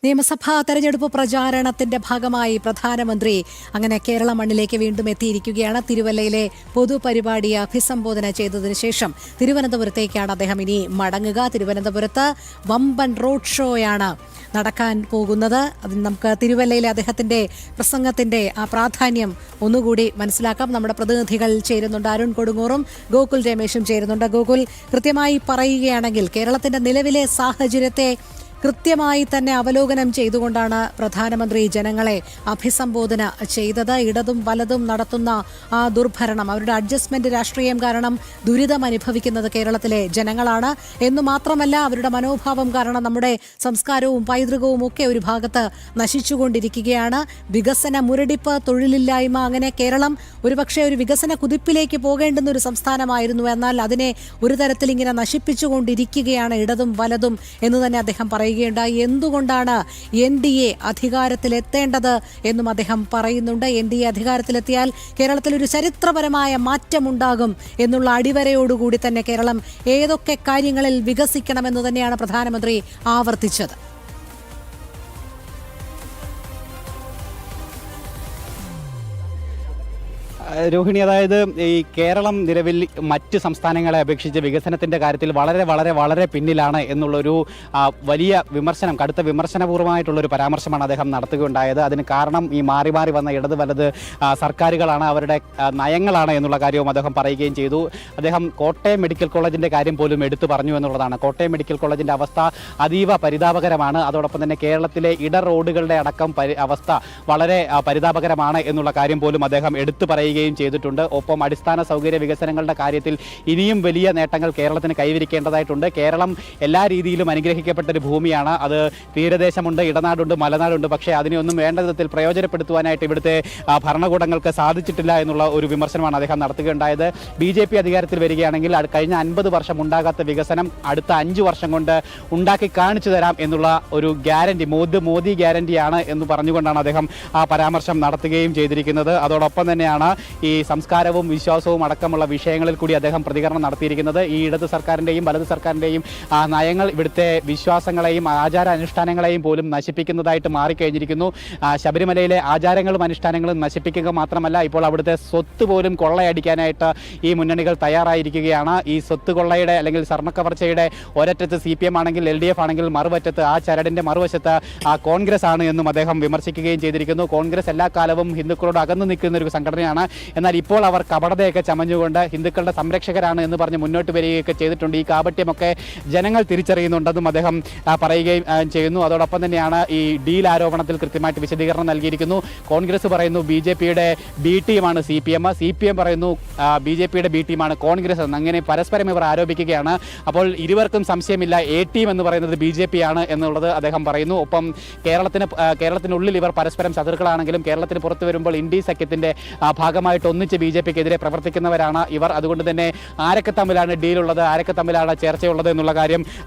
നിയമസഭാ തെരഞ്ഞെടുപ്പ് പ്രചാരണത്തിന്റെ ഭാഗമായി പ്രധാനമന്ത്രി അങ്ങനെ കേരള മണ്ണിലേക്ക് വീണ്ടും എത്തിയിരിക്കുകയാണ്. തിരുവല്ലയിലെ പൊതുപരിപാടിയെ അഭിസംബോധന ചെയ്തതിനു ശേഷം തിരുവനന്തപുരത്തേക്കാണ് അദ്ദേഹം ഇനി മടങ്ങുക. തിരുവനന്തപുരത്ത് വമ്പൻ റോഡ് ഷോയാണ് നടക്കാൻ പോകുന്നത്. നമുക്ക് തിരുവല്ലയിലെ അദ്ദേഹത്തിന്റെ പ്രസംഗത്തിന്റെ ആ പ്രാധാന്യം ഒന്നുകൂടി മനസ്സിലാക്കാം. നമ്മുടെ പ്രതിനിധികൾ ചേരുന്നുണ്ട്. അരുൺ കൊടുങ്ങൂറും ഗോകുൽ രമേശും ചേരുന്നുണ്ട്. ഗോകുൽ, കൃത്യമായി പറയുകയാണെങ്കിൽ കേരളത്തിന്റെ നിലവിലെ സാഹചര്യത്തെ കൃത്യമായി തന്നെ അവലോകനം ചെയ്തുകൊണ്ടാണ് പ്രധാനമന്ത്രി ജനങ്ങളെ അഭിസംബോധന ചെയ്തത്. ഇടതും വലതും നടത്തുന്ന ആ ദുർഭരണം, അവരുടെ അഡ്ജസ്റ്റ്മെന്റ് രാഷ്ട്രീയം കാരണം ദുരിതം അനുഭവിക്കുന്നത് കേരളത്തിലെ ജനങ്ങളാണ് എന്നു മാത്രമല്ല, അവരുടെ മനോഭാവം കാരണം നമ്മുടെ സംസ്കാരവും പൈതൃകവും ഒക്കെ ഒരു ഭാഗത്ത് നശിച്ചുകൊണ്ടിരിക്കുകയാണ്. വികസന മുരടിപ്പ്, തൊഴിലില്ലായ്മ, അങ്ങനെ കേരളം ഒരുപക്ഷെ ഒരു വികസന കുതിപ്പിലേക്ക് പോകേണ്ടുന്ന ഒരു സംസ്ഥാനമായിരുന്നു. എന്നാൽ അതിനെ ഒരു തരത്തിൽ ഇങ്ങനെ നശിപ്പിച്ചുകൊണ്ടിരിക്കുകയാണ് ഇടതും വലതും എന്ന് തന്നെ അദ്ദേഹം പറയുകയുണ്ടായി. എന്തുകൊണ്ടാണ് NDA അധികാരത്തിലെത്തേണ്ടത് എന്നും അദ്ദേഹം പറയുന്നുണ്ട്. NDA അധികാരത്തിലെത്തിയാൽ കേരളത്തിൽ ഒരു ചരിത്രപരമായ മാറ്റമുണ്ടാകും എന്നുള്ള അടിവരയോടുകൂടി തന്നെ കേരളം ഏതൊക്കെ കാര്യങ്ങളിൽ വികസിക്കണമെന്ന് തന്നെയാണ് പ്രധാനമന്ത്രി ആവർത്തിച്ചത്. രോഹിണി, അതായത് ഈ കേരളം നിലവിൽ മറ്റ് സംസ്ഥാനങ്ങളെ അപേക്ഷിച്ച് വികസനത്തിൻ്റെ കാര്യത്തിൽ വളരെ വളരെ വളരെ പിന്നിലാണ് എന്നുള്ളൊരു വലിയ വിമർശനം, കടുത്ത വിമർശനപൂർവ്വമായിട്ടുള്ളൊരു പരാമർശമാണ് അദ്ദേഹം നടത്തുകയുണ്ടായത്. അതിന് കാരണം ഈ മാറി മാറി വന്ന ഇടത് വലത് സർക്കാരുകളാണ്, അവരുടെ നയങ്ങളാണ് എന്നുള്ള കാര്യവും അദ്ദേഹം പറയുകയും ചെയ്തു. അദ്ദേഹം കോട്ടയം മെഡിക്കൽ കോളേജിൻ്റെ കാര്യം പോലും എടുത്തു പറഞ്ഞു എന്നുള്ളതാണ്. കോട്ടയം മെഡിക്കൽ കോളേജിൻ്റെ അവസ്ഥ അതീവ പരിതാപകരമാണ്. അതോടൊപ്പം തന്നെ കേരളത്തിലെ ഇട റോഡുകളുടെ അടക്കം അവസ്ഥ വളരെ പരിതാപകരമാണ് എന്നുള്ള കാര്യം പോലും അദ്ദേഹം എടുത്തു പറയുകയും ചെയ്തിട്ടുണ്ട്. ഒപ്പം അടിസ്ഥാന സൗകര്യ വികസനങ്ങളുടെ കാര്യത്തിൽ ഇനിയും വലിയ നേട്ടങ്ങൾ കേരളത്തിന് കൈവരിക്കേണ്ടതായിട്ടുണ്ട്. കേരളം എല്ലാ രീതിയിലും അനുഗ്രഹിക്കപ്പെട്ട ഒരു ഭൂമിയാണ്. അത് തീരദേശമുണ്ട്, ഇടനാടുണ്ട്, മലനാടുണ്ട്. പക്ഷേ അതിനെയൊന്നും വേണ്ട വിധത്തിൽ പ്രയോജനപ്പെടുത്തുവാനായിട്ട് ഇവിടുത്തെ ഭരണകൂടങ്ങൾക്ക് സാധിച്ചിട്ടില്ല എന്നുള്ള ഒരു വിമർശനമാണ് അദ്ദേഹം നടത്തുകയുണ്ടായത്. BJP അധികാരത്തിൽ വരികയാണെങ്കിൽ കഴിഞ്ഞ 50 വർഷം ഉണ്ടാകാത്ത വികസനം അടുത്ത 5 വർഷം കൊണ്ട് ഉണ്ടാക്കി കാണിച്ചു തരാം എന്നുള്ള ഒരു ഗ്യാരണ്ടി, മോദി ഗ്യാരണ്ടിയാണ് എന്ന് പറഞ്ഞുകൊണ്ടാണ് അദ്ദേഹം ആ പരാമർശം നടത്തുകയും ചെയ്തിരിക്കുന്നത്. അതോടൊപ്പം തന്നെയാണ് ഈ സംസ്കാരവും വിശ്വാസവും അടക്കമുള്ള വിഷയങ്ങളിൽ കൂടി അദ്ദേഹം പ്രതികരണം നടത്തിയിരിക്കുന്നത്. ഈ ഇടത് സർക്കാരിൻ്റെയും വലത് സർക്കാരിൻ്റെയും നയങ്ങൾ ഇവിടുത്തെ വിശ്വാസങ്ങളെയും ആചാരാനുഷ്ഠാനങ്ങളെയും പോലും നശിപ്പിക്കുന്നതായിട്ട് മാറിക്കഴിഞ്ഞിരിക്കുന്നു. ശബരിമലയിലെ ആചാരങ്ങളും അനുഷ്ഠാനങ്ങളും നശിപ്പിക്കുക മാത്രമല്ല, ഇപ്പോൾ അവിടുത്തെ സ്വത്ത് പോലും കൊള്ളയടിക്കാനായിട്ട് ഈ മുന്നണികൾ തയ്യാറായിരിക്കുകയാണ്. ഈ സ്വത്ത് കൊള്ളയുടെ അല്ലെങ്കിൽ സ്വർണ്ണക്കവർച്ചയുടെ ഒരറ്റത്ത് CPM ആണെങ്കിൽ LDF ആണെങ്കിൽ മറുവറ്റത്ത്, ആ ചരടിൻ്റെ മറുവശത്ത് കോൺഗ്രസ് ആണ് എന്നും അദ്ദേഹം വിമർശിക്കുകയും ചെയ്തിരിക്കുന്നു. കോൺഗ്രസ് എല്ലാ കാലവും ഹിന്ദുക്കളോട് അകന്നു നിൽക്കുന്ന ഒരു സംഘടനയാണ്. എന്നാൽ ഇപ്പോൾ അവർ കപടതയൊക്കെ ചമഞ്ഞുകൊണ്ട് ഹിന്ദുക്കളുടെ സംരക്ഷകരാണ് എന്ന് പറഞ്ഞ് മുന്നോട്ട് വരികയൊക്കെ ചെയ്തിട്ടുണ്ട്. ഈ കാപട്യമൊക്കെ ജനങ്ങൾ തിരിച്ചറിയുന്നുണ്ടെന്നും അദ്ദേഹം പറയുകയും ചെയ്യുന്നു. അതോടൊപ്പം തന്നെയാണ് ഈ ഡീൽ ആരോപണത്തിൽ കൃത്യമായിട്ട് വിശദീകരണം നൽകിയിരിക്കുന്നു. കോൺഗ്രസ് പറയുന്നു BJPയുടെ B ടീമാണ് CPM, CPM പറയുന്നു BJPയുടെ B ടീമാണ് കോൺഗ്രസ് എന്ന്. അങ്ങനെ പരസ്പരം ഇവർ ആരോപിക്കുകയാണ്. അപ്പോൾ ഇരുവർക്കും സംശയമില്ല A ടീം എന്ന് പറയുന്നത് BJP ആണ് എന്നുള്ളത് അദ്ദേഹം പറയുന്നു. ഒപ്പം കേരളത്തിനുള്ളിൽ ഇവർ പരസ്പരം ശത്രുക്കളാണെങ്കിലും കേരളത്തിന് പുറത്തു വരുമ്പോൾ ഇന്ത്യ സഖ്യത്തിൻ്റെ ഭാഗമായിട്ട് ഒന്നിച്ച് BJPക്കെതിരെ പ്രവർത്തിക്കുന്നവരാണ് ഇവർ. അതുകൊണ്ട് തന്നെ ആരൊക്കെ തമ്മിലാണ് ഡീലുള്ളത്, ആരൊക്കെ തമ്മിലാണ് ചേർച്ചയുള്ളത് എന്നുള്ള കാര്യം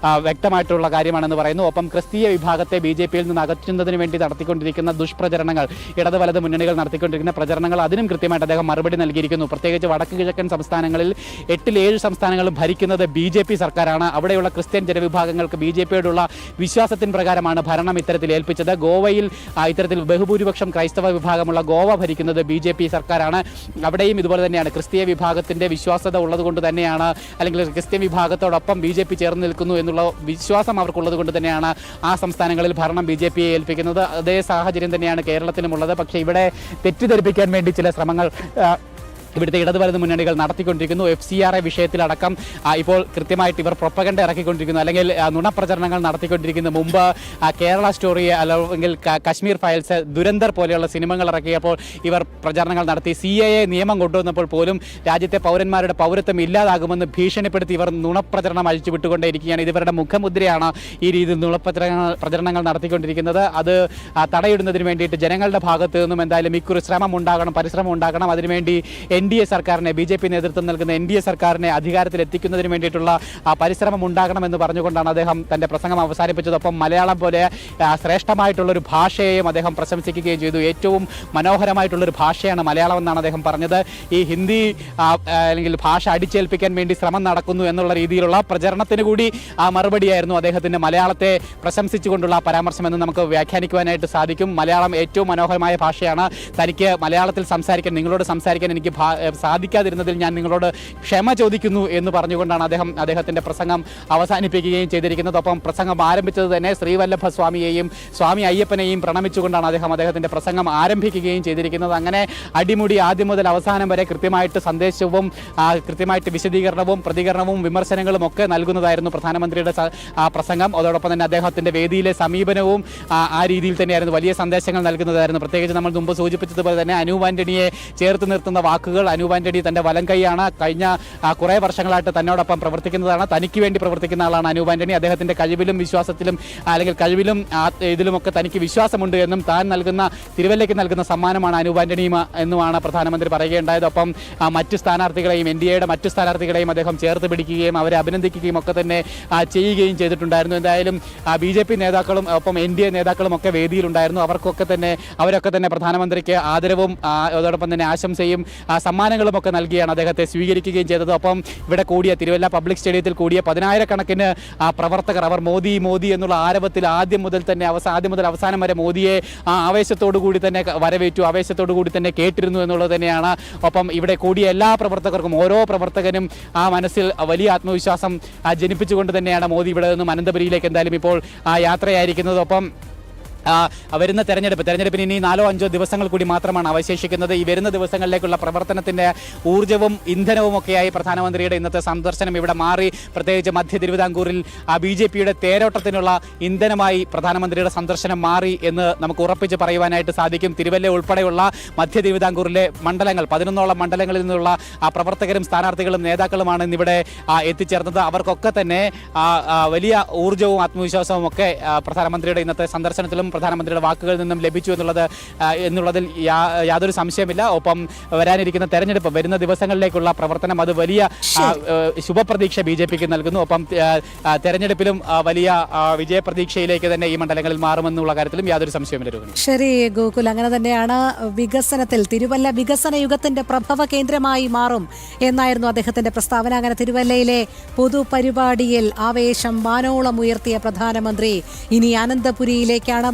വ്യക്തമായിട്ടുള്ള കാര്യമാണെന്ന് പറയുന്നു. ഒപ്പം ക്രിസ്തീയ വിഭാഗത്തെ BJPയിൽ നിന്ന് അകറ്റുന്നതിന് വേണ്ടി നടത്തിക്കൊണ്ടിരിക്കുന്ന ദുഷ്പ്രചരണങ്ങൾ, ഇടത് വലത് മുന്നണികൾ നടത്തിക്കൊണ്ടിരിക്കുന്ന പ്രചരണങ്ങൾ, അതിനും കൃത്യമായിട്ട് അദ്ദേഹം മറുപടി നൽകിയിരിക്കുന്നു. പ്രത്യേകിച്ച് വടക്ക് കിഴക്കൻ സംസ്ഥാനങ്ങളിൽ 8-7 സംസ്ഥാനങ്ങളും ഭരിക്കുന്നത് BJP സർക്കാരാണ്. അവിടെയുള്ള ക്രിസ്ത്യൻ ജനവിഭാഗങ്ങൾക്ക് BJPയോടുള്ള വിശ്വാസത്തിന് പ്രകാരമാണ് ഭരണം ഇത്തരത്തിൽ ഏൽപ്പിച്ചത്. ഗോവയിൽ ഇത്തരത്തിൽ ബഹുഭൂരിപക്ഷം ക്രൈസ്തവ വിഭാഗമുള്ള ഗോവ ഭരിക്കുന്നത് BJP സർക്കാരാണ്. അവിടെയും ഇതുപോലെ തന്നെയാണ്. ക്രിസ്തീയ വിഭാഗത്തിൻ്റെ വിശ്വാസത ഉള്ളതുകൊണ്ട് തന്നെയാണ്, അല്ലെങ്കിൽ ക്രിസ്ത്യൻ വിഭാഗത്തോടൊപ്പം BJP ചേർന്ന് നിൽക്കുന്നു എന്നുള്ള വിശ്വാസം അവർക്കുള്ളത് കൊണ്ട് തന്നെയാണ് ആ സംസ്ഥാനങ്ങളിൽ ഭരണം BJPയെ ഏൽപ്പിക്കുന്നത്. അതേ സാഹചര്യം തന്നെയാണ് കേരളത്തിലുമുള്ളത്. പക്ഷേ ഇവിടെ തെറ്റിദ്ധരിപ്പിക്കാൻ വേണ്ടി ചില ശ്രമങ്ങൾ ഇവിടുത്തെ ഇടത് വലത് മുന്നണികൾ നടത്തിക്കൊണ്ടിരിക്കുന്നു. FCRA വിഷയത്തിലടക്കം ഇപ്പോൾ കൃത്യമായിട്ട് ഇവർ പ്രൊപ്പഗണ്ട ഇറക്കിക്കൊണ്ടിരിക്കുന്നു, അല്ലെങ്കിൽ നുണപ്രചരണങ്ങൾ നടത്തിക്കൊണ്ടിരിക്കുന്നു. മുമ്പ് കേരള സ്റ്റോറി അല്ലെങ്കിൽ കശ്മീർ ഫയൽസ്, ദുരന്തർ പോലെയുള്ള സിനിമകൾ ഇറക്കിയപ്പോൾ ഇവർ പ്രചരണങ്ങൾ നടത്തി. CAA നിയമം കൊണ്ടുവന്നപ്പോൾ പോലും രാജ്യത്തെ പൗരന്മാരുടെ പൗരത്വം ഇല്ലാതാകുമെന്ന് ഭീഷണിപ്പെടുത്തി ഇവർ നുണപ്രചരണം അഴിച്ചു വിട്ടുകൊണ്ടേയിരിക്കുകയാണ്. ഇതിവരുടെ മുഖമുദ്രയാണ് ഈ രീതിയിൽ പ്രചരണങ്ങൾ നടത്തിക്കൊണ്ടിരിക്കുന്നത്. അത് തടയിടുന്നതിന് വേണ്ടിയിട്ട് ജനങ്ങളുടെ ഭാഗത്ത് നിന്നും എന്തായാലും ഇക്കുറി പരിശ്രമം ഉണ്ടാകണം. അതിനുവേണ്ടി NDA സർക്കാരിനെ BJP നേതൃത്വം നൽകുന്ന NDA സർക്കാരിനെ അധികാരത്തിൽ എത്തിക്കുന്നതിന് വേണ്ടിയിട്ടുള്ള പരിശ്രമം ഉണ്ടാകണമെന്ന് പറഞ്ഞുകൊണ്ടാണ് അദ്ദേഹം തൻ്റെ പ്രസംഗം അവസാനിപ്പിച്ചത്. ഒപ്പം മലയാളം പോലെ ശ്രേഷ്ഠമായിട്ടുള്ളൊരു ഭാഷയെയും അദ്ദേഹം പ്രശംസിക്കുകയും ചെയ്തു. ഏറ്റവും മനോഹരമായിട്ടുള്ളൊരു ഭാഷയാണ് മലയാളം എന്നാണ് അദ്ദേഹം പറഞ്ഞത്. ഈ ഹിന്ദി അല്ലെങ്കിൽ ഭാഷ അടിച്ചേൽപ്പിക്കാൻ വേണ്ടി ശ്രമം നടക്കുന്നു എന്നുള്ള രീതിയിലുള്ള പ്രചരണത്തിന് കൂടി മറുപടിയായിരുന്നു അദ്ദേഹത്തിൻ്റെ മലയാളത്തെ പ്രശംസിച്ചുകൊണ്ടുള്ള പരാമർശമെന്ന് നമുക്ക് വ്യാഖ്യാനിക്കുവാനായിട്ട് സാധിക്കും. മലയാളം ഏറ്റവും മനോഹരമായ ഭാഷയാണ്. തനിക്ക് മലയാളത്തിൽ സംസാരിക്കാൻ, നിങ്ങളോട് സംസാരിക്കാൻ എനിക്ക് സാധിക്കാതിരുന്നതിൽ ഞാൻ നിങ്ങളോട് ക്ഷമ ചോദിക്കുന്നു എന്ന് പറഞ്ഞുകൊണ്ടാണ് അദ്ദേഹത്തിൻ്റെ പ്രസംഗം അവസാനിപ്പിക്കുകയും ചെയ്തിരിക്കുന്നത്. ഒപ്പം പ്രസംഗം ആരംഭിച്ചത് തന്നെ ശ്രീവല്ലഭ സ്വാമിയെയും സ്വാമി അയ്യപ്പനെയും പ്രണമിച്ചുകൊണ്ടാണ് അദ്ദേഹത്തിൻ്റെ പ്രസംഗം ആരംഭിക്കുകയും ചെയ്തിരിക്കുന്നത്. അങ്ങനെ അടിമുടി ആദ്യം മുതൽ അവസാനം വരെ കൃത്യമായിട്ട് സന്ദേശവും കൃത്യമായിട്ട് വിശദീകരണവും പ്രതികരണവും വിമർശനങ്ങളും ഒക്കെ നൽകുന്നതായിരുന്നു പ്രധാനമന്ത്രിയുടെ പ്രസംഗം. അതോടൊപ്പം തന്നെ അദ്ദേഹത്തിൻ്റെ വേദിയിലെ സമീപനവും ആ രീതിയിൽ തന്നെയായിരുന്നു. വലിയ സന്ദേശങ്ങൾ നൽകുന്നതായിരുന്നു. പ്രത്യേകിച്ച് നമ്മൾ മുമ്പ് സൂചിപ്പിച്ചതുപോലെ തന്നെ അനൂപ് ആന്റണിയെ ചേർത്ത് നിർത്തുന്ന വാക്കുകൾ. അനൂപ് ആന്റണി തൻ്റെ വലം കൈയാണ്. കഴിഞ്ഞ കുറേ വർഷങ്ങളായിട്ട് തന്നോടൊപ്പം പ്രവർത്തിക്കുന്നതാണ്. തനിക്ക് വേണ്ടി പ്രവർത്തിക്കുന്ന ആളാണ് അനൂപ് ആന്റണി. അദ്ദേഹത്തിൻ്റെ കഴിവിലും വിശ്വാസത്തിലും അല്ലെങ്കിൽ കഴിവിലും ഇതിലുമൊക്കെ തനിക്ക് വിശ്വാസമുണ്ട് എന്നും താൻ തിരുവല്ലയ്ക്ക് നൽകുന്ന സമ്മാനമാണ് അനൂപ് ആന്റണി എന്നുമാണ് പ്രധാനമന്ത്രി പറയുകയുണ്ടായത്. ഒപ്പം മറ്റ് സ്ഥാനാർത്ഥികളെയും NDAയുടെ മറ്റ് സ്ഥാനാർത്ഥികളെയും അദ്ദേഹം ചേർത്ത് പിടിക്കുകയും അവരെ അഭിനന്ദിക്കുകയും ഒക്കെ തന്നെ ചെയ്യുകയും ചെയ്തിട്ടുണ്ടായിരുന്നു. എന്തായാലും BJP നേതാക്കളും ഒപ്പം NDA നേതാക്കളും ഒക്കെ വേദിയിലുണ്ടായിരുന്നു. അവരൊക്കെ തന്നെ പ്രധാനമന്ത്രിക്ക് ആദരവും അതോടൊപ്പം തന്നെ ആശംസയും സമ്മാനങ്ങളും ഒക്കെ നൽകിയാണ് അദ്ദേഹത്തെ സ്വീകരിക്കുകയും ചെയ്തത്. ഒപ്പം ഇവിടെ കൂടിയ തിരുവല്ല പബ്ലിക് സ്റ്റേഡിയത്തിൽ കൂടിയ 10,000-കണക്കിന് പ്രവർത്തകർ അവർ മോദി എന്നുള്ള ആരവത്തിൽ ആദ്യം മുതൽ അവസാനം വരെ മോദിയെ ആവേശത്തോടു കൂടി തന്നെ വരവേറ്റു, ആവേശത്തോടു കൂടി തന്നെ കേട്ടിരുന്നു എന്നുള്ളത് തന്നെയാണ്. ഒപ്പം ഇവിടെ കൂടിയ എല്ലാ പ്രവർത്തകർക്കും, ഓരോ പ്രവർത്തകനും മനസ്സിൽ വലിയ ആത്മവിശ്വാസം ജനിപ്പിച്ചുകൊണ്ട് തന്നെയാണ് മോദി ഇവിടെ നിന്നും അനന്തപുരിയിലേക്ക് എന്തായാലും ഇപ്പോൾ യാത്രയായിരിക്കുന്നത്. ഒപ്പം വരുന്ന തെരഞ്ഞെടുപ്പിന് ഇനി 4-5 ദിവസങ്ങൾ കൂടി മാത്രമാണ് അവശേഷിക്കുന്നത്. ഈ വരുന്ന ദിവസങ്ങളിലേക്കുള്ള പ്രവർത്തനത്തിൻ്റെ ഊർജ്ജവും ഇന്ധനവും ഒക്കെയായി പ്രധാനമന്ത്രിയുടെ ഇന്നത്തെ സന്ദർശനം ഇവിടെ മാറി. പ്രത്യേകിച്ച് മധ്യ തിരുവിതാംകൂറിൽ BJPയുടെ തേരോട്ടത്തിനുള്ള ഇന്ധനമായി പ്രധാനമന്ത്രിയുടെ സന്ദർശനം മാറി എന്ന് നമുക്ക് ഉറപ്പിച്ച് പറയുവാനായിട്ട് സാധിക്കും. തിരുവല്ല ഉൾപ്പെടെയുള്ള മധ്യ തിരുവിതാംകൂറിലെ മണ്ഡലങ്ങൾ 11ഓളം മണ്ഡലങ്ങളിൽ നിന്നുള്ള പ്രവർത്തകരും സ്ഥാനാർത്ഥികളും നേതാക്കളുമാണ് ഇന്നിവിടെ എത്തിച്ചേർന്നത്. അവർക്കൊക്കെ തന്നെ വലിയ ഊർജ്ജവും ആത്മവിശ്വാസവും ഒക്കെ പ്രധാനമന്ത്രിയുടെ ഇന്നത്തെ സന്ദർശനത്തിലും പ്രധാനമന്ത്രിയുടെ വാക്കുകളിൽ നിന്നും ലഭിച്ചു എന്നുള്ളതിൽ യാതൊരു സംശയമില്ല. ഒപ്പം വരാനിരിക്കുന്ന തെരഞ്ഞെടുപ്പ്, വരുന്ന ദിവസങ്ങളിലേക്കുള്ള പ്രവർത്തനം, അത് വലിയ ശുഭപ്രതീക്ഷ BJPക്ക് നൽകുന്നു. ഒപ്പം തെരഞ്ഞെടുപ്പിലും വലിയ വിജയപ്രതീക്ഷയിലേക്ക് തന്നെ ഈ മണ്ഡലങ്ങളിൽ മാറുമെന്നുള്ള കാര്യത്തിലും യാതൊരു സംശയമില്ല. രോഹിണി, ശരി ഗോകുൽ, അങ്ങനെ തന്നെയാണ്. വികസനത്തിൽ തിരുവല്ല വികസന യുഗത്തിന്റെ പ്രഭവ കേന്ദ്രമായി മാറും എന്നായിരുന്നു അദ്ദേഹത്തിന്റെ പ്രസ്താവന. അങ്ങനെ തിരുവല്ലയിലെ പൊതുപരിപാടിയിൽ ആവേശം വാനോളം ഉയർത്തിയ പ്രധാനമന്ത്രി ഇനി അനന്തപുരിയിലേക്കാണ്.